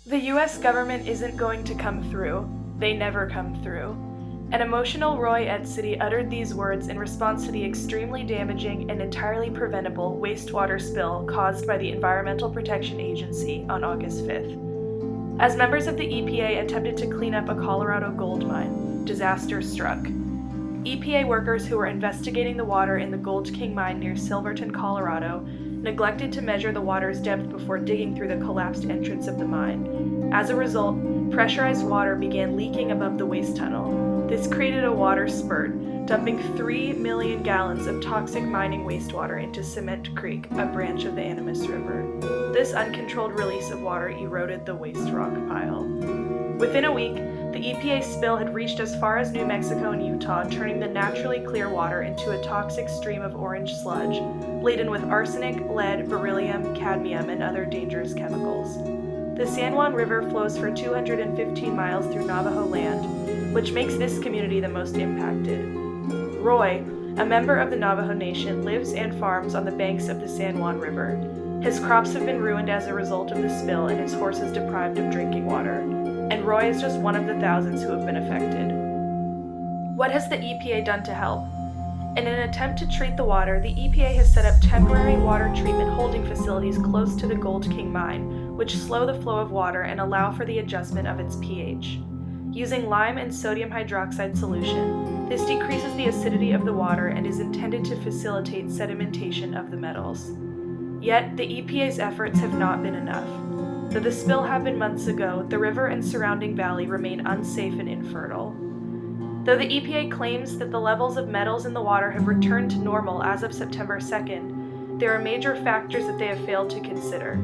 The US government isn't going to come through. They never come through. An emotional Roy Edsity uttered these words in response to the extremely damaging and entirely preventable wastewater spill caused by the Environmental Protection Agency on August 5th. As members of the EPA attempted to clean up a Colorado gold mine, disaster struck. EPA workers who were investigating the water in the Gold King mine near Silverton, Colorado, neglected to measure the water's depth before digging through the collapsed entrance of the mine. As a result, pressurized water began leaking above the waste tunnel. This created a water spurt, dumping 3 million gallons of toxic mining wastewater into Cement Creek, a branch of the Animas River. This uncontrolled release of water eroded the waste rock pile. Within a week, the EPA spill had reached as far as New Mexico and Utah, turning the naturally clear water into a toxic stream of orange sludge, laden with arsenic, lead, beryllium, cadmium, and other dangerous chemicals. The San Juan River flows for 215 miles through Navajo land, which makes this community the most impacted. Roy, a member of the Navajo Nation, lives and farms on the banks of the San Juan River. His crops have been ruined as a result of the spill and his horses deprived of drinking water. And Roy is just one of the thousands who have been affected. What has the EPA done to help? In an attempt to treat the water, the EPA has set up temporary water treatment holding facilities close to the Gold King mine, which slow the flow of water and allow for the adjustment of its pH. Using lime and sodium hydroxide solution, this decreases the acidity of the water and is intended to facilitate sedimentation of the metals. Yet, the EPA's efforts have not been enough. Though the spill happened months ago, the river and surrounding valley remain unsafe and infertile. Though the EPA claims that the levels of metals in the water have returned to normal as of September 2nd, there are major factors that they have failed to consider.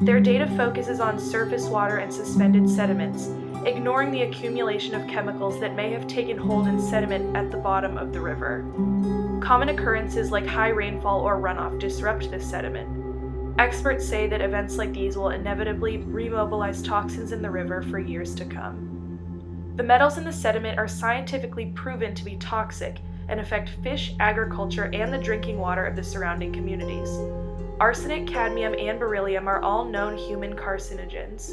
Their data focuses on surface water and suspended sediments, ignoring the accumulation of chemicals that may have taken hold in sediment at the bottom of the river. Common occurrences like high rainfall or runoff disrupt this sediment. Experts say that events like these will inevitably remobilize toxins in the river for years to come. The metals in the sediment are scientifically proven to be toxic and affect fish, agriculture, and the drinking water of the surrounding communities. Arsenic, cadmium, and beryllium are all known human carcinogens.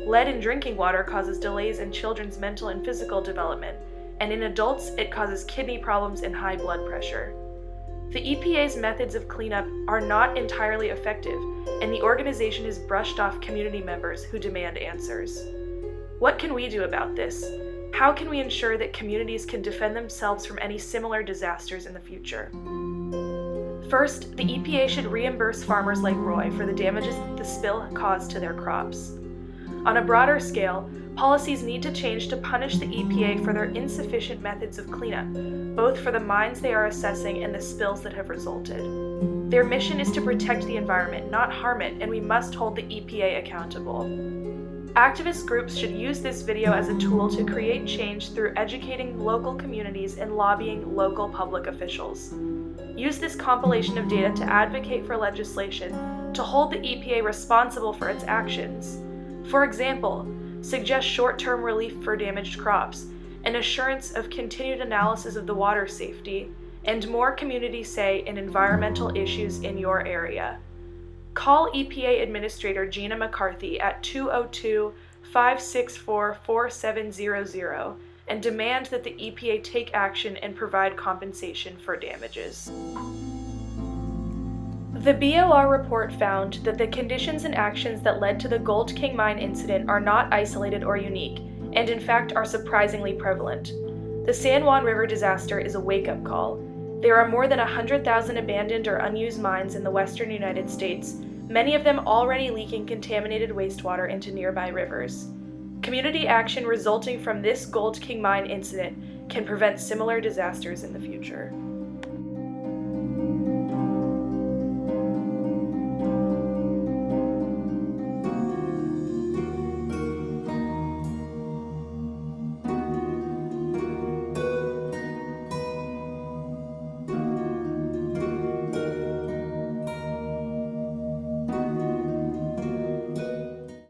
Lead in drinking water causes delays in children's mental and physical development, and in adults it causes kidney problems and high blood pressure. The EPA's methods of cleanup are not entirely effective, and the organization has brushed off community members who demand answers. What can we do about this? How can we ensure that communities can defend themselves from any similar disasters in the future? First, the EPA should reimburse farmers like Roy for the damages that the spill caused to their crops. On a broader scale, policies need to change to punish the EPA for their insufficient methods of cleanup, both for the mines they are assessing and the spills that have resulted. Their mission is to protect the environment, not harm it, and we must hold the EPA accountable. Activist groups should use this video as a tool to create change through educating local communities and lobbying local public officials. Use this compilation of data to advocate for legislation to hold the EPA responsible for its actions. For example, suggest short-term relief for damaged crops, an assurance of continued analysis of the water safety, and more community say in environmental issues in your area. Call EPA Administrator Gina McCarthy at 202-564-4700 and demand that the EPA take action and provide compensation for damages. The BOR report found that the conditions and actions that led to the Gold King mine incident are not isolated or unique, and in fact are surprisingly prevalent. The San Juan River disaster is a wake-up call. There are more than 100,000 abandoned or unused mines in the western United States, many of them already leaking contaminated wastewater into nearby rivers. Community action resulting from this Gold King mine incident can prevent similar disasters in the future.